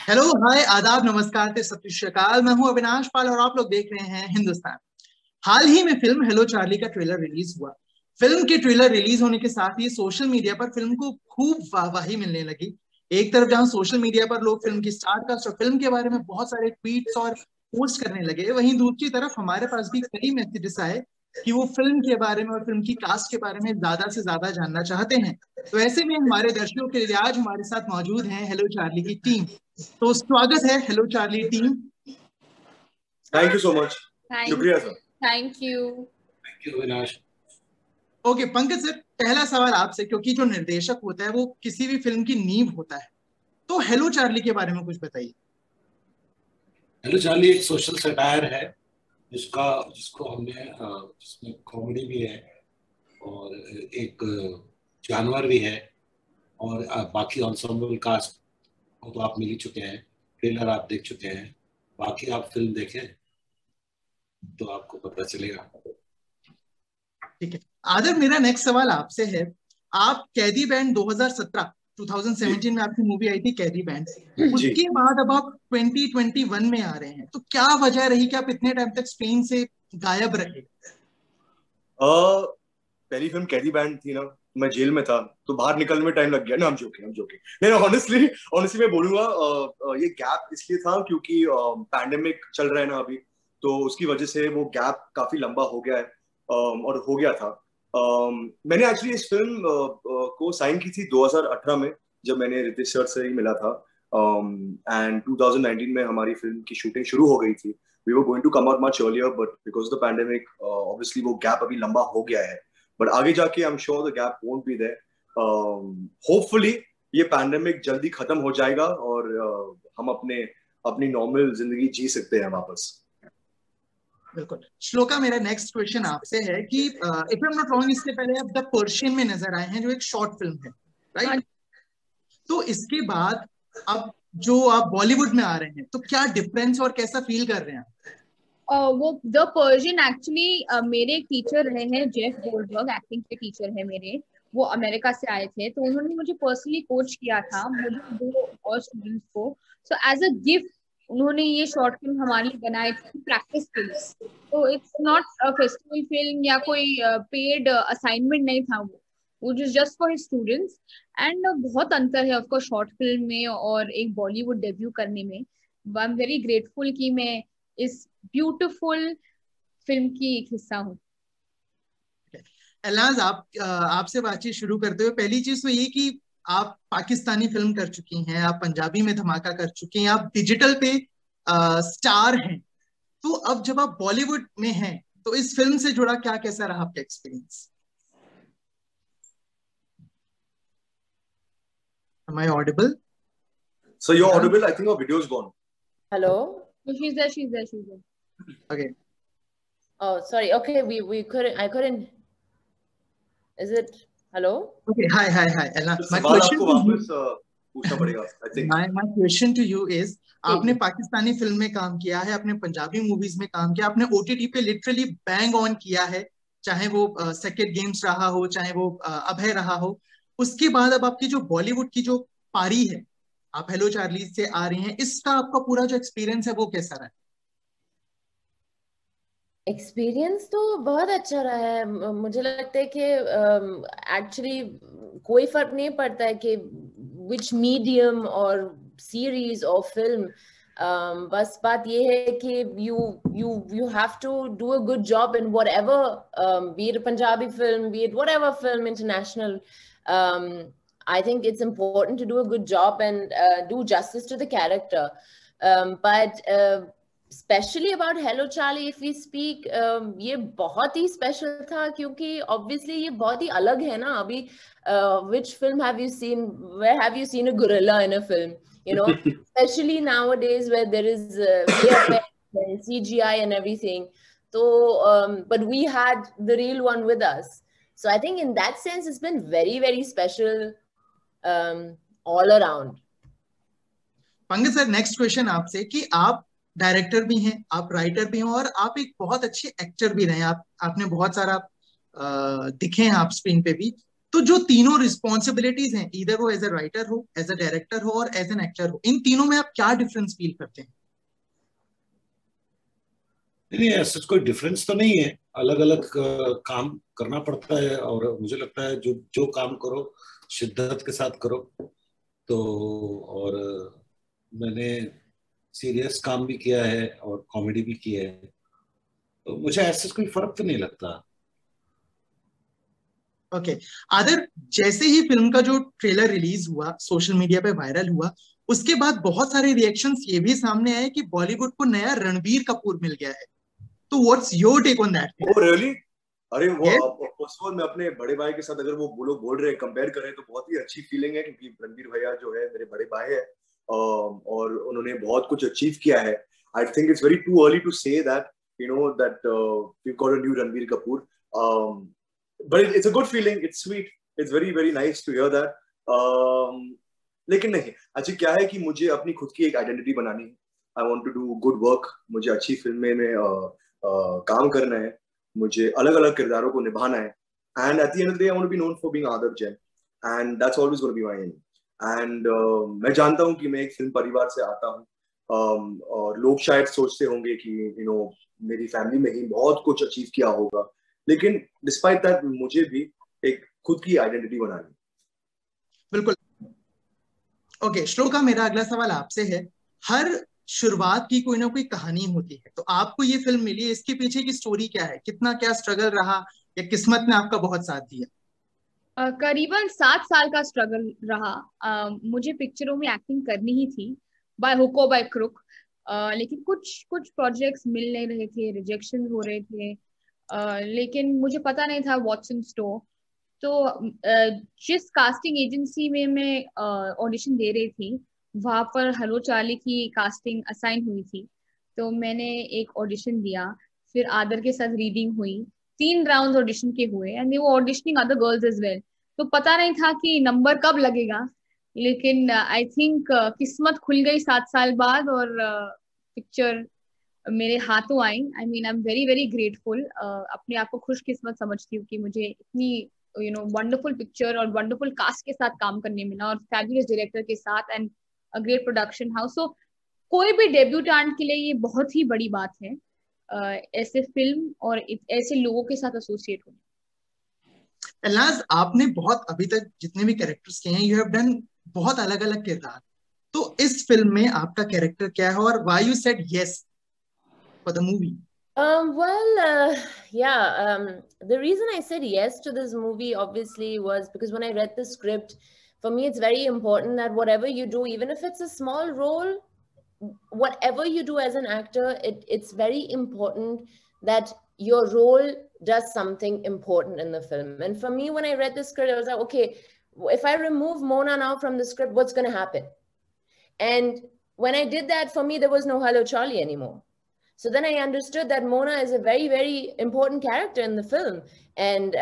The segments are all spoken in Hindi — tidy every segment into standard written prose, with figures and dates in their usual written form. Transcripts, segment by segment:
हेलो, हाय, आदाब, नमस्कार, सत श्री अकाल। मैं हूं अविनाश पाल और आप लोग देख रहे हैं हिंदुस्तान। हाल ही में फिल्म हेलो चार्ली का ट्रेलर रिलीज हुआ। फिल्म के ट्रेलर रिलीज होने के साथ ही सोशल मीडिया पर फिल्म को खूब वाहवाही मिलने लगी। एक तरफ जहां सोशल मीडिया पर लोग फिल्म की स्टारकास्ट और फिल्म के बारे में बहुत सारे ट्वीट्स और पोस्ट करने लगे, वहीं दूसरी तरफ हमारे पास भी कई मैसेजेस आए कि वो फिल्म के बारे में और फिल्म की कास्ट के बारे में ज्यादा से ज्यादा जानना चाहते हैं। तो ऐसे में हमारे दर्शकों के लिए आज हमारे साथ मौजूद है हेलो चार्ली की टीम। तो स्वागत है hello Charlie team. Thank you so much. शुक्रिया sir. Thank you Avinash. Okay Pankaj sir, पहला सवाल आपसे, क्योंकि जो निर्देशक होता है वो किसी भी फिल्म की नींव होता है, तो हेलो चार्ली के बारे में कुछ बताइए। हेलो चार्ली एक सोशल सटायर है जिसको हमने जिसमें कॉमेडी भी है और एक जानवर भी है और बाकी एंसेम्बल कास्ट को तो आप मिल ही चुके हैं, ट्रेलर आप देख चुके हैं, बाकी आप फिल्म देखें तो आपको पता चलेगा। ठीक है आदर, मेरा नेक्स्ट सवाल आपसे है। आप कैदी बैंड 2017 में आपकी मूवी आई थी कैदी बैंड, उसके बाद अब आप 2021 में आ रहे हैं, तो क्या वजह रही कि आप इतने टाइम तक स्क्रीन से गायब रहे? पहली फिल्म कैदी बैंड थी ना, मैं जेल में था तो बाहर निकलने में टाइम लग गया ना। हम जोकिंग नहीं, ऑनेस्टली मैं बोलूंगा ये गैप इसलिए था क्योंकि पैंडेमिक चल रहा है ना अभी, तो उसकी वजह से वो गैप काफी लंबा हो गया है और हो गया था। मैंने एक्चुअली इस फिल्म को साइन की थी 2018 में, जब मैंने रितेश सर से ही मिला था। एंड 2019 में हमारी फिल्म की शूटिंग शुरू हो गई थी। We were going to come out much earlier, but because of the pandemic, obviously वो gap अभी लंबा हो गया है। But आगे जाके I'm sure the gap won't be there. Hopefully ये pandemic जल्दी खत्म हो जाएगा और हम अपनी नॉर्मल जिंदगी जी सकते हैं वापस। बिल्कुल। श्लोका, मेरा नेक्स्ट क्वेश्चन आपसे है कि if I am not wrong, इससे पहले आप द पर्शियन में नजर आए हैं, जो एक शॉर्ट फिल्म है, राइट? तो इसके बाद अब जो आप बॉलीवुड में आ रहे हैं, तो क्या डिफरेंस और कैसा फील कर रहे हैं? वो द पर्शियन एक्चुअली मेरे एक टीचर रहे हैं, जेफ गोल्डबर्ग, एक्टिंग के टीचर है मेरे। वो अमेरिका से आए थे, तो उन्होंने मुझे पर्सनली कोच किया था, मुझे दो और स्टूडेंट्स को। सो एज अ गिफ्ट उन्होंने ये शॉर्ट फिल्म हमारे लिए बनाई थी प्रैक्टिस के लिए। तो it's not a festival film या कोई पेड असाइनमेंट नहीं था, वो just for his students. And बहुत अंतर है उसको शॉर्ट फिल्म में और एक बॉलीवुड डेब्यू करने में। आई एम वेरी ग्रेटफुल कि मैं इस ब्यूटीफुल फिल्म की एक हिस्सा हूँ। एलाज, आपसे बातचीत शुरू करते हुए पहली चीज तो ये कि आप पाकिस्तानी फिल्म कर चुकी हैं, आप पंजाबी में धमाका कर चुकी हैं, आप डिजिटल पे स्टार हैं, तो अब जब आप बॉलीवुड में हैं तो इस फिल्म से जुड़ा क्या कैसा रहा आपका experience? Am I audible? So you're audible. I think our video's gone. Hello? She's there. Okay. Oh, sorry. Okay, we couldn't. I couldn't. Is it? Hello? Okay. Hi. My question to you is, आपने पाकिस्तानी फिल्म में काम किया है, आपने पंजाबी मूवीज में काम किया, आपने OTT पे लिटरली बैंग ऑन किया है, चाहे वो सेक्रेड गेम्स रहा हो, चाहे वो अभय रहा हो। उसके बाद अब आपकी जो बॉलीवुड की जो पारी है, आप हेलो चार्ली से आ रही हैं, इसका आपका पूरा जो एक्सपीरियंस है वो कैसा रहा? एक्सपीरियंस तो बहुत अच्छा रहा है। मुझे लगता है कि एक्चुअली कोई फर्क नहीं पड़ता है कि विच मीडियम और सीरीज और फिल्म, बस बात ये है कि you have to do a good job in whatever, be it a Punjabi film, be it whatever film, international. I think it's important to do a good job and do justice to the character. But especially about Hello Charlie, if we speak, ये बहुत ही special था क्योंकि obviously ये बहुत ही अलग है ना। अभी which film have you seen, where have you seen a gorilla in a film, you know? Especially nowadays where there is VFX and CGI and everything. So but we had the real one with us, so I think in that sense it's been very, very special all around. Pankaj sir, next question आपसे कि आप डायरेक्टर भी हैं, आप राइटर भी हैं और आप एक बहुत अच्छे एक्टर भी रहे हैं। आपने बहुत सारा दिखे हैं आप स्क्रीन पे भी, तो जो तीनों रिस्पॉन्सिबिलिटीज हैं, इधर वो एज ए राइटर हो, एज ए डायरेक्टर हो और एज एन एक्टर हो, इन तीनों में आप क्या डिफरेंस फील करते हैं? नहीं, ऐसा कोई डिफरेंस तो नहीं है, अलग अलग काम करना पड़ता है, और मुझे लगता है जो जो काम करो शिद्दत के साथ करो। तो और मैंने सीरियस काम भी किया है और कॉमेडी भी किया है, तो मुझे ऐसा कोई फर्क तो नहीं लगता। ओके आदर, जैसे ही फिल्म का जो ट्रेलर रिलीज हुआ, सोशल मीडिया पे वायरल हुआ, उसके बाद बहुत सारे रिएक्शंस ये भी सामने आए कि बॉलीवुड को नया रणबीर कपूर मिल गया है। तो what's your take on that? Oh really? अरे वो Yes. फर्स्ट ऑफ ऑल मैं अपने बड़े भाई के साथ अगर वो लोग बोल रहे हैं, कंपेयर कर रहे हैं, तो बहुत ही अच्छी फीलिंग है, क्योंकि रणबीर भैया जो है मेरे बड़े भाई है और उन्होंने बहुत कुछ अचीव किया है। I think it's very too early to say that that we got a new Ranbir Kapoor, but it's a good feeling, it's sweet, it's very very nice to hear that. लेकिन नहीं, अच्छा क्या है कि मुझे अपनी खुद की एक आइडेंटिटी बनानी है। I want to do good work, मुझे अच्छी फिल्में में काम करना है, मुझे अलग अलग किरदारों को निभाना है, and at the end of the day I want to be known for being Aadar Jain, and that's always gonna be my aim. And मैं जानता हूँ कि मैं एक फिल्म परिवार से आता हूँ, और लोग शायद सोचते होंगे कि मेरी फैमिली में ही बहुत कुछ अचीव किया होगा, लेकिन डिस्पाइट दैट मुझे भी एक खुद की आइडेंटिटी बनानी। बिल्कुल। ओके श्लोका, मेरा अगला सवाल आपसे है। हर शुरुआत की कोई ना कोई कहानी होती है, तो आपको ये फिल्म मिली, इसके पीछे की स्टोरी क्या है? कितना क्या स्ट्रगल रहा या किस्मत ने आपका बहुत साथ दिया? करीबन 7 साल का स्ट्रगल रहा। मुझे पिक्चरों में एक्टिंग करनी ही थी, बाय हुक और बाय क्रुक। लेकिन कुछ प्रोजेक्ट्स मिल नहीं रहे थे, रिजेक्शन हो रहे थे। लेकिन मुझे पता नहीं था व्हाट्स इन स्टोर। तो जिस कास्टिंग एजेंसी में मैं ऑडिशन दे रही थी, वहां पर हेलो चार्ली की कास्टिंग असाइन हुई थी। तो मैंने एक ऑडिशन दिया, फिर आदर के साथ रीडिंग हुई, 3 राउंड ऑडिशन के हुए, and they were auditioning other girls as well. तो पता नहीं था कि नंबर कब लगेगा, लेकिन आई थिंक किस्मत खुल गई 7 साल बाद, और पिक्चर मेरे हाथों आई। I mean I am very very grateful. अपने आप को खुशकिस्मत समझती हूँ कि मुझे इतनी वंडरफुल पिक्चर और वंडरफुल कास्ट के साथ काम करने मिला, और फैबुलस डायरेक्टर के साथ, and a great production house. So कोई भी डेब्यूटेंट के लिए ये बहुत ही बड़ी बात है, ऐसे फिल्म और ऐसे लोगों के साथ एसोसिएट होना। एलनाज, आपने बहुत अभी तक जितने भी कैरेक्टर्स किए हैं, यू हैव डन बहुत अलग अलग किरदार। तो इस फिल्म में आपका कैरेक्टर क्या है और why you said yes for the movie? The reason I said yes to this movie obviously was because when I read the script, for me it's very important that whatever you do, even if it's a small role, whatever you do as an actor, it's very important that your role does something important in the film. And for me, when I read the script, I was like, okay, if I remove Mona now from the script, what's going to happen? And when I did that, for me, there was no Hello Charlie anymore. So then I understood that Mona is a very, very important character in the film. And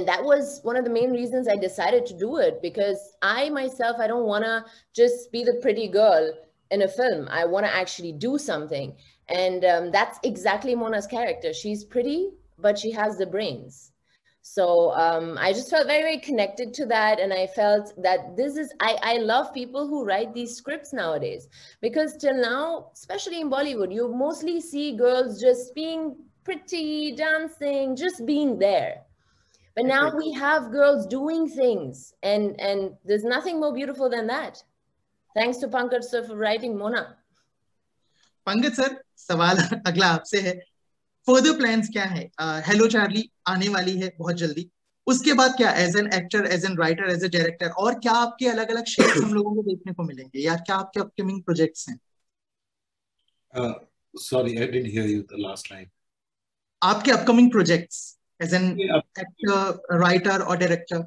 that was one of the main reasons I decided to do it, because I myself, I don't want to just be the pretty girl in a film. I want to actually do something. And that's exactly Mona's character. She's pretty, but she has the brains. So I just felt very, very connected to that. And I felt that this is, I love people who write these scripts nowadays, because till now, especially in Bollywood, you mostly see girls just being pretty, dancing, just being there. But now we have girls doing things, and there's nothing more beautiful than that. Thanks to Pankaj sir for writing Mona. Pankaj sir, सवाल अगला आपसे है। फर्दर प्लान्स क्या है? हेलो चार्ली आने वाली है बहुत जल्दी, उसके बाद क्या, as an actor, as an writer, as a director, और क्या आपके अलग अलग शेड्स हम लोगों को देखने को मिलेंगे, या क्या आपके अपकमिंग प्रोजेक्ट्स हैं? Sorry, I didn't hear you the last line. आपके upcoming projects as an actor, writer और डायरेक्टर?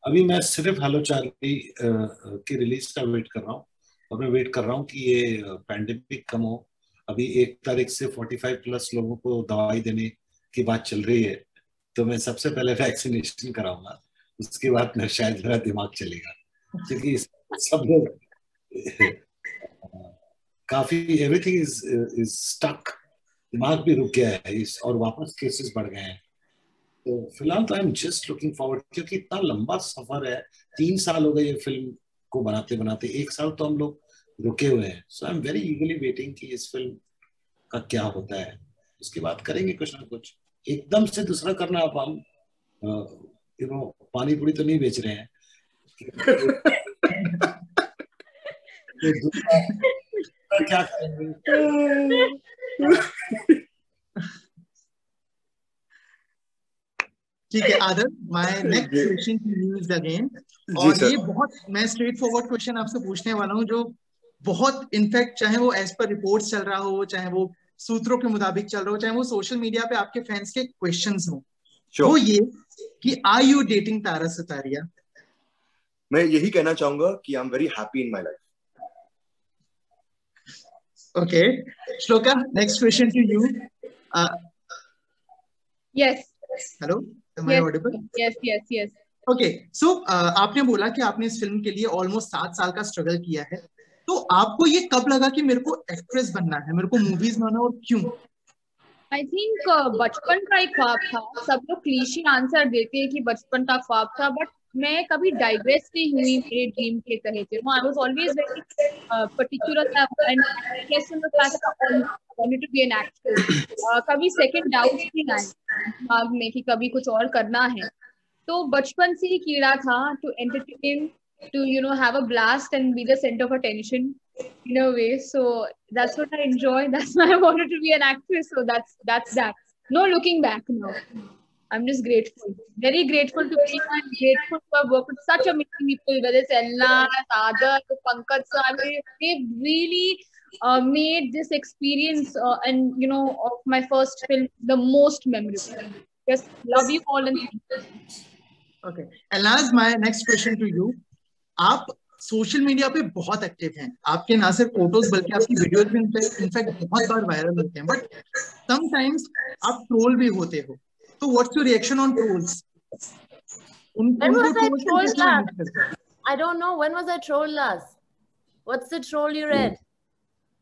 अभी मैं सिर्फ हेलो चार्ली की रिलीज का वेट कर रहा हूँ, और मैं वेट कर रहा हूँ कि ये पैंडेमिक कम हो। अभी 1 तारीख से 45 प्लस लोगों को दवाई देने की बात चल रही है, तो मैं सबसे पहले वैक्सीनेशन कराऊंगा, उसके बाद मैं शायद मेरा दिमाग चलेगा, क्योंकि सब लोग काफी एवरीथिंग इज स्टक, दिमाग भी रुक गया है, और वापस केसेस बढ़ गए हैं। तो फिलहाल तो I am just looking forward, क्योंकि इतना लंबा सफर है, 3 साल हो गए ये फिल्म को बनाते बनाते, 1 साल तो हम लोग रुके हुए हैं। So I am very eagerly waiting कि इस फिल्म का क्या होता है, उसके बाद करेंगे कुछ ना कुछ। एकदम से दूसरा करना, अब हम पानी पूरी तो नहीं बेच रहे हैं तो दूसरा क्या करेंगे। ठीक है Aadar, my next question to you is again, और ये बहुत मैं स्ट्रेट फॉरवर्ड क्वेश्चन आपसे पूछने वाला हूँ, जो बहुत इनफैक्ट चाहे वो एज पर रिपोर्ट्स चल रहा हो, चाहे वो सूत्रों के मुताबिक चल रहा हो, चाहे वो सोशल मीडिया पे आपके फैंस के क्वेश्चंस हो, वो ये कि are you dating Tara Sutaria? मैं यही कहना चाहूंगा कि I am very happy in my life. Okay Shloka, next question to you. Yes, hello, am I audible? yes. Okay so आपने बोला कि आपने इस फिल्म के लिए ऑलमोस्ट 7 साल का स्ट्रगल किया है, तो आपको ये कब लगा कि मेरे को एक्ट्रेस बनना है, मेरे को मूवीज बनाना, और क्यों? आई थिंक बचपन का एक ख्वाब था। सब लोग क्लीशे आंसर देते हैं कि बचपन का ख्वाब था, बट मैं कभी डाइग्रेस नहीं हुई मेरे ड्रीम के तहत। I was always very particular and wanted to be an actress. कभी सेकंड डाउट्स नहीं आए दिमाग में कि कभी कुछ और करना है। तो बचपन से ही कीड़ा था to entertain, to have a blast and be the center of attention in a way. So that's what I enjoy. That's why I wanted to be an actress. So that's that. No looking back now. I'm just grateful, very grateful to be, and grateful to have worked with such amazing people, whether it's Ella, Adar, Pankaj sir. They've really made this experience and of my first film the most memorable. Just love you all and thank you. Okay, and last my next question to you. आप सोशल मीडिया पे बहुत एक्टिव हैं, आपके ना सिर्फ फोटोज बल्कि आपकी वीडियोस भी इनफैक्ट बहुत बार वायरल होते हैं, बट समटाइम्स आप ट्रोल भी होते हो, तो what's your reaction on trolls? When was I trolled last? I don't know. When was I trolled last? What's the troll you read?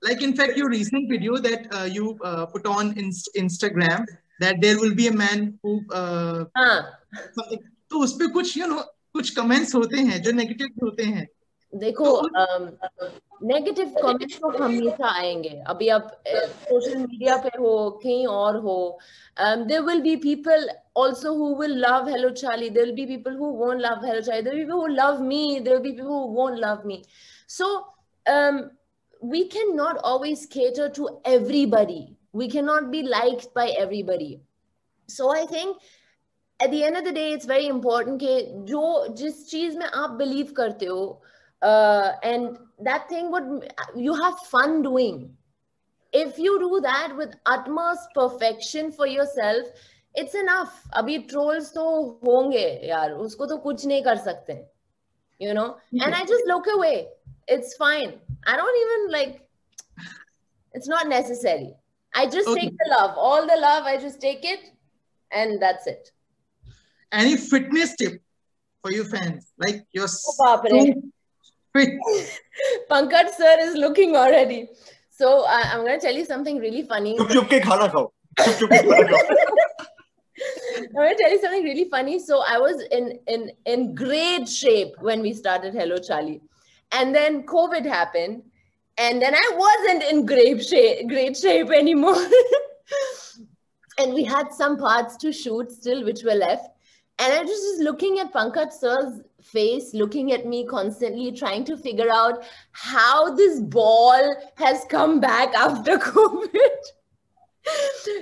Like in fact your recent video that you put on Instagram, that there will be a man who something, तो उस पे कुछ कुछ कमेंट्स होते हैं जो नेगेटिव होते हैं। देखो नेगेटिव कमेंट्स तो हमेशा आएंगे, अभी आप सोशल मीडिया पे हो कहीं और हो, there will be people also who will love Hello Charlie, there will be people who won't love Hello Charlie, there will be people who love me, there will be people who won't love me. So we cannot always cater to everybody, we cannot be liked by everybody. So I think at the end of the day it's very important कि जो जिस चीज में आप believe करते हो and that thing would you have fun doing. If you do that with utmost perfection for yourself, it's enough. अभी trolls तो होंगे यार, उसको तो कुछ नहीं कर सकते, and I just look away. It's fine. I don't even it's not necessary. I just take the love, all the love, I just take it and that's it. Any fitness tip for your fans? Like you're so fit. Pankaj sir is looking already. So I'm going to tell you something really funny. Chup ke khana khao. Chup ke khana khao. I'm going to tell you something really funny. So I was in great shape when we started Hello Charlie. And then COVID happened. And then I wasn't in great shape anymore. And we had some parts to shoot still which were left. And I was just looking at Pankaj sir's face, looking at me constantly, trying to figure out how this ball has come back after COVID.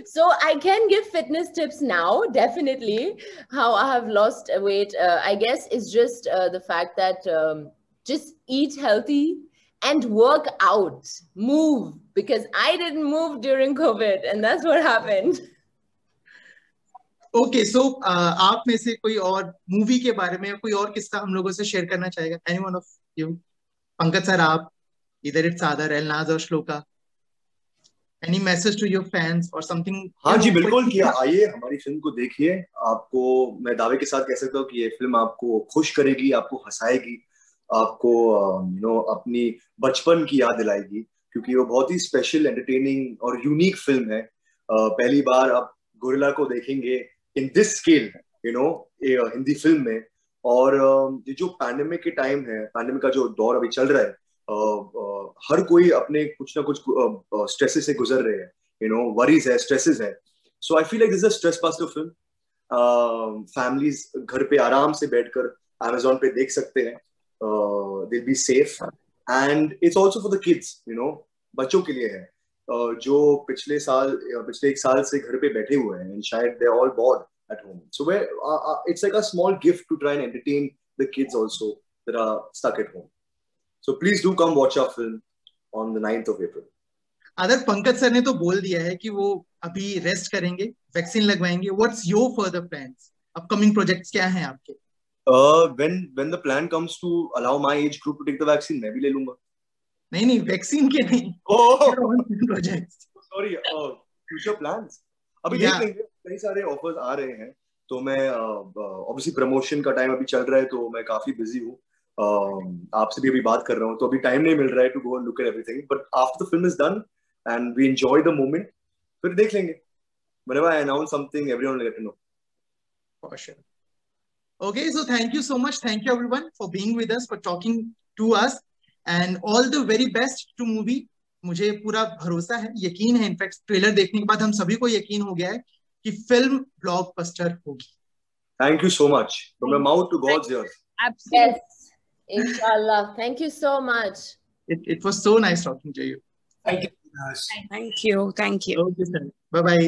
So I can give fitness tips now, definitely. How I have lost weight, I guess, is just the fact that just eat healthy and work out, move, because I didn't move during COVID, and that's what happened. Okay, so आप में से कोई और मूवी के बारे में कोई और किस्सा हम लोगों से शेयर करना चाहेगा? Anyone of you? Pankaj sir, आप, either it's Adar, Elnaz और shloka. Any message to your fans or something? हाँ जी बिल्कुल, कि आइए हमारी फिल्म को देखिए। आपको मैं दावे के साथ कह सकता हूँ कि ये फिल्म आपको खुश करेगी, आपको हंसाएगी, आपको अपनी बचपन की याद दिलाएगी, क्योंकि वो बहुत ही स्पेशल, एंटरटेनिंग और यूनिक फिल्म है। पहली बार आप गोरिल्ला को देखेंगे in this scale, Hindi film में। और ये जो पैंडेमिक के टाइम है, पैंडेमिक का जो दौर अभी चल रहा है, हर कोई अपने कुछ ना कुछ स्ट्रेसेस से गुजर रहे हैं, वरीज है, स्ट्रेसेस है। So I feel like this is a stress buster film. Families घर पे आराम से बैठकर Amazon पे देख सकते हैं, they'll be safe, and it's also for the kids, बच्चों के लिए है, जो पिछले एक साल से घर पे बैठे हुए हैं, and शायद they're all bored at home. So it's like a small gift to try and entertain the kids also that are stuck at home. So please do come watch our film on the 9th of April. Other Pankaj sir ने तो बोल दिया है कि वो अभी रेस्ट करेंगे, वैक्सीन लगवाएंगे. What's your further plans? Upcoming projects क्या हैं आपके? When the plan comes to allow my age group to take the vaccine, मैं भी ले लूंगा. नहीं वैक्सीन के नहीं. प्रोजेक्ट्स. Sorry, future plans. अभी देख लेंगे, कई सारे ऑफर्स आ रहे हैं, तो मैं ऑब्वियसली प्रमोशन का टाइम अभी चल रहा है, तो मैं काफी बिजी हूँ. आपसे भी अभी बात कर रहा हूँ, तो अभी टाइम नहीं मिल रहा है to go look at everything, but after the film is done and we enjoy the moment, फिर देख लेंगे. Whenever I announce something, everyone will get to know. For sure. Okay, so thank you so much. Thank you everyone for being with us, for talking to us, and all the very best to movie. मुझे पूरा भरोसा है, यकीन है, इनफैक्ट ट्रेलर देखने के बाद हम सभी को यकीन हो गया है कि फिल्म ब्लॉकबस्टर होगी. Thank you so much. From my mouth to God's ears. Absolutely. Yes. Inshallah. Thank you so much. It was so nice talking to you. Thank you. Thank you. Okay, sir. Bye bye.